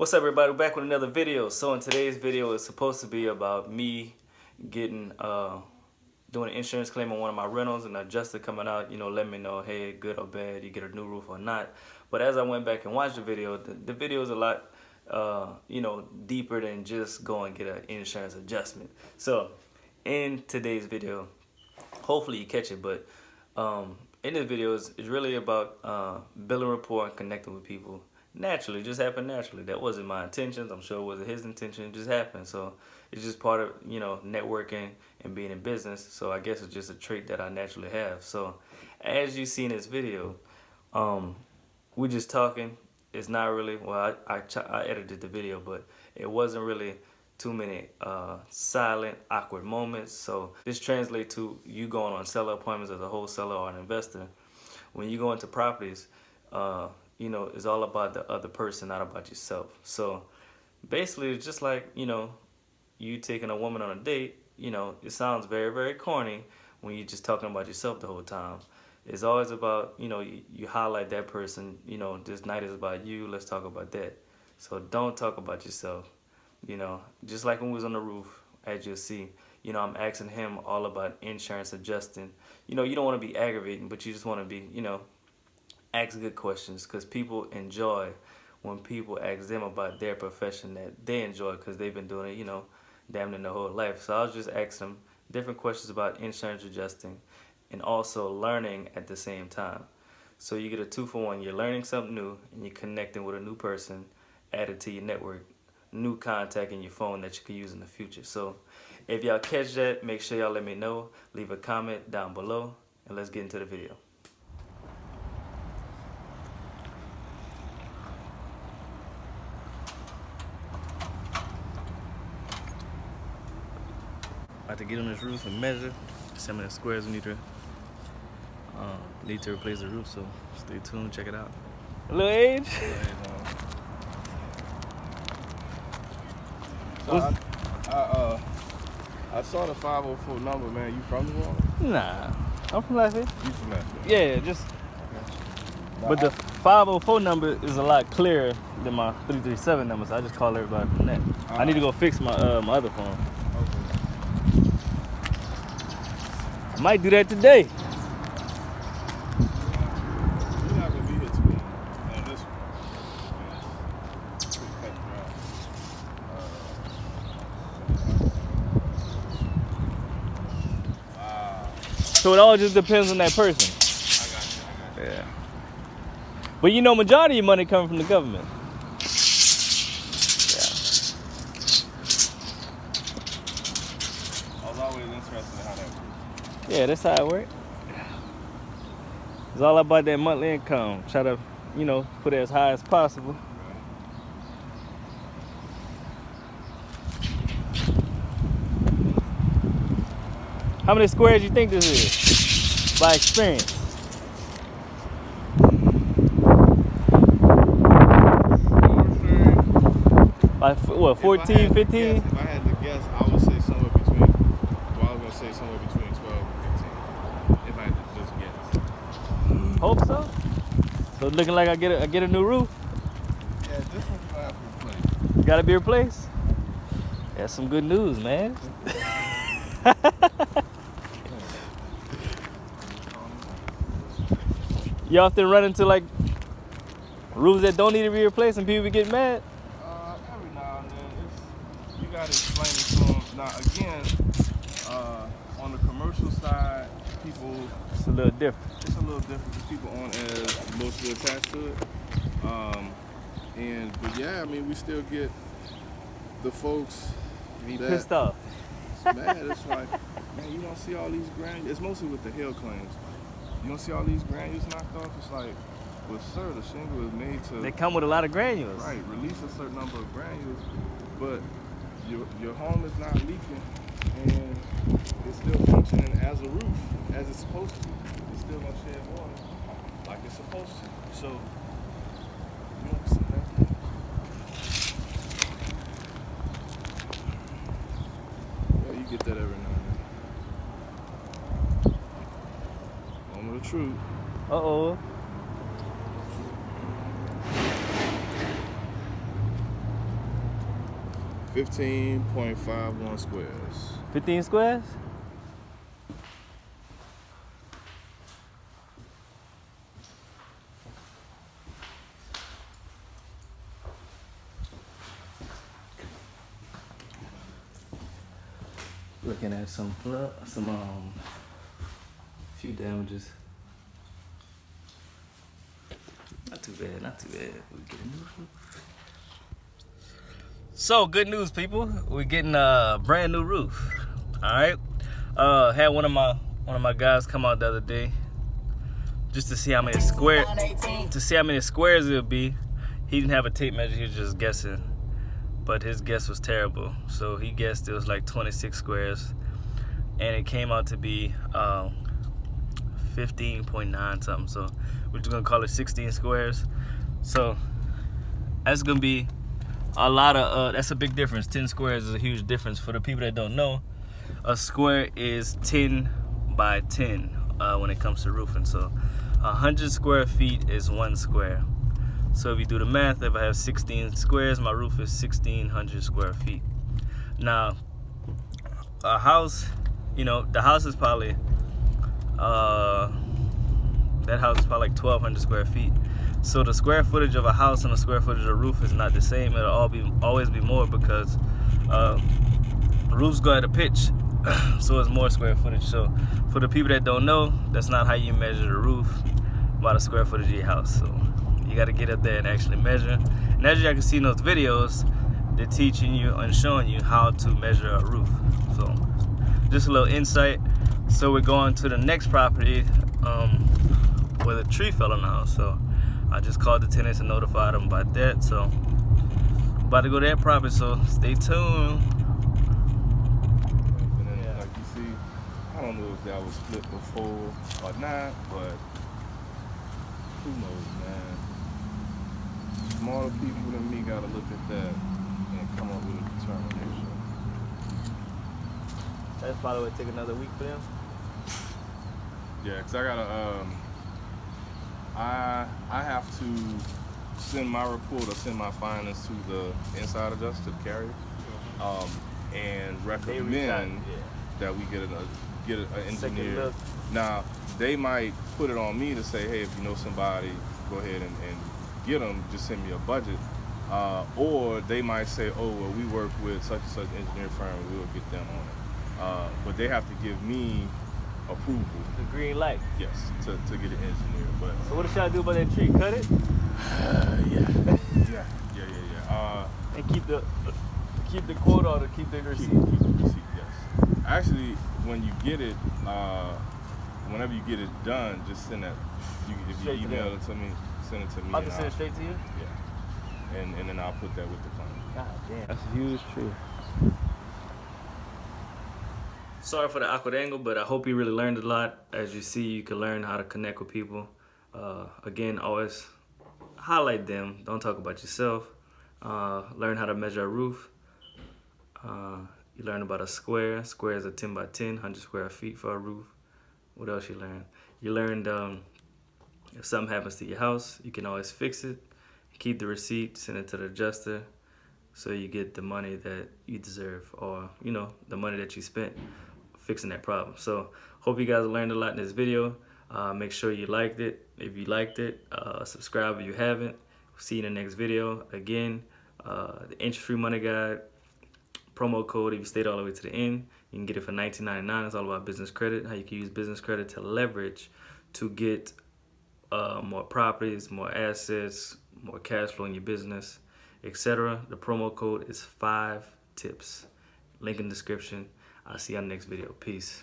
What's up, everybody? We're back with another video. So in today's video, it's supposed to be about me getting doing an insurance claim on one of my rentals, and the adjuster coming out, let me know, hey, good or bad, you get a new roof or not. But as I went back and watched the video, the video is a lot deeper than just go and get an insurance adjustment. So in today's video, hopefully you catch it, but in this video it's really about building rapport and connecting with people naturally. It just happened naturally. That wasn't my intentions. I'm sure it wasn't his intention. It just happened. So it's just part of networking and being in business. So I guess it's just a trait that I naturally have. So as you see in this video, we're just talking. It's not really, well, I edited the video, but it wasn't really too many silent, awkward moments. So this translates to you going on seller appointments as a wholesaler or an investor. When you go into properties, it's all about the other person, not about yourself. So basically, it's just like, you taking a woman on a date. It sounds very, very corny when you're just talking about yourself the whole time. It's always about, you highlight that person, this night is about you, let's talk about that. So don't talk about yourself. Just like when we was on the roof, as you'll see, I'm asking him all about insurance adjusting. You don't want to be aggravating, but you just want to be, ask good questions, because people enjoy when people ask them about their profession that they enjoy, because they've been doing it, damn near their whole life. So I was just asking them different questions about insurance adjusting and also learning at the same time. So you get a 2-for-1. You're learning something new and you're connecting with a new person added to your network, new contact in your phone that you can use in the future. So if y'all catch that, make sure y'all let me know. Leave a comment down below and let's get into the video. About to get on this roof and measure some of the squares we need to replace the roof, so stay tuned, check it out. A little age? So I saw the 504 number, man. You from New Orleans? Nah, I'm from Lafayette. You from Lafayette? Yeah, just. But the 504 number is a lot clearer than my 337 number, so I just call everybody from that. I need to go fix my my other phone. I might do that today. You're not gonna be here too long on this one. It's pretty cut and dry. Wow. So it all just depends on that person. I got you. Yeah. But majority of your money coming from the government. Yeah. I was always interested in how that works. Yeah, that's how it works. It's all about that monthly income. Try to, put it as high as possible. How many squares you think this is, by experience? By what, 14, 15? If I had to guess, I would say somewhere between, I was going to say somewhere between 12 and 15. If I had to just guess. Hope so. So it's looking like I get a new roof. Yeah, this one's going to have to be replaced. Gotta be replaced. That's some good news, man. You often run into like roofs that don't need to be replaced and people get mad? Every now and then, you got to explain it to them. Now, again, on the commercial side, people... It's a little different. It's a little different because people aren't as mostly attached to it. But yeah, I mean, we still get the folks Be that pissed off. mad. It's like, man, you don't see all these granules. It's mostly with the hail claims. You don't see all these granules knocked off. It's like, well, sir, the shingle is made to... They come with a lot of granules. Right, release a certain number of granules, but your home is not leaking, and it's still functioning as a roof, as it's supposed to. It's still gonna shed water like it's supposed to. So, you don't see that. Yeah, you get that every now and then. Moment of truth. Uh-oh. 15.51 squares. 15 squares? Looking at some few damages. Not too bad, not too bad. We get a new roof. So good news, people. We're getting a brand new roof. All right. Had one of my guys come out the other day just to see how many squares it would be. He didn't have a tape measure. He was just guessing, but his guess was terrible. So he guessed it was like 26 squares, and it came out to be 15.9 something. So we're just gonna call it 16 squares. So that's gonna be a lot of that's a big difference. 10 squares is a huge difference. For the people that don't know, a square is 10 by 10 when it comes to roofing. So 100 square feet is 1 square. So if you do the math, if I have 16 squares, my roof is 1,600 square feet. Now a house, you know, the house is probably that house is probably like 1,200 square feet. So the square footage of a house and the square footage of a roof is not the same. It'll always be more because roofs go at a pitch, so it's more square footage. So for the people that don't know, that's not how you measure the roof, by the square footage of your house. So you got to get up there and actually measure. And as you can see in those videos, they're teaching you and showing you how to measure a roof. So just a little insight. So we're going to the next property where the tree fell on the house. So I just called the tenants and notified them about that. So about to go to that property, so stay tuned. And then, like you see, I don't know if that was split before or not, but who knows, man. Smarter people than me gotta look at that and come up with a determination. That's probably would take another week for them. Yeah, because I gotta, I have to send my report or send my findings to the inside adjuster, to the carrier, and recommend that we get an engineer. Now, they might put it on me to say, hey, if you know somebody, go ahead and get them, just send me a budget. Or they might say, oh, well, we work with such and such engineer firm, we'll get them on it. But they have to give me approval. The green light. Yes, to get an engineer. But so what should I do about that tree? Cut it? Yeah. And keep the quote or to keep the receipt. Keep the receipt, yes. Actually, when you get it, whenever you get it done, just send that. If you email it to me, send it to me. I can send it straight to you? Yeah. And then I'll put that with the claim. God damn. That's a huge tree. Sorry for the awkward angle, but I hope you really learned a lot. As you see, you can learn how to connect with people. Again, always highlight them. Don't talk about yourself. Learn how to measure a roof. You learn about a square. Square is a 10 by 10, 100 square feet for a roof. What else you learned? You learned if something happens to your house, you can always fix it. Keep the receipt, send it to the adjuster, so you get the money that you deserve, or you know, the money that you spent fixing that problem. So hope you guys learned a lot in this video. Make sure you liked it. If you liked it, subscribe if you haven't. See you in the next video. Again, the interest-free money guide, promo code, if you stayed all the way to the end, you can get it for $19.99. It's all about business credit, how you can use business credit to leverage to get more properties, more assets, more cash flow in your business, etc. The promo code is 5TIPS. Link in the description. I'll see you on the next video. Peace.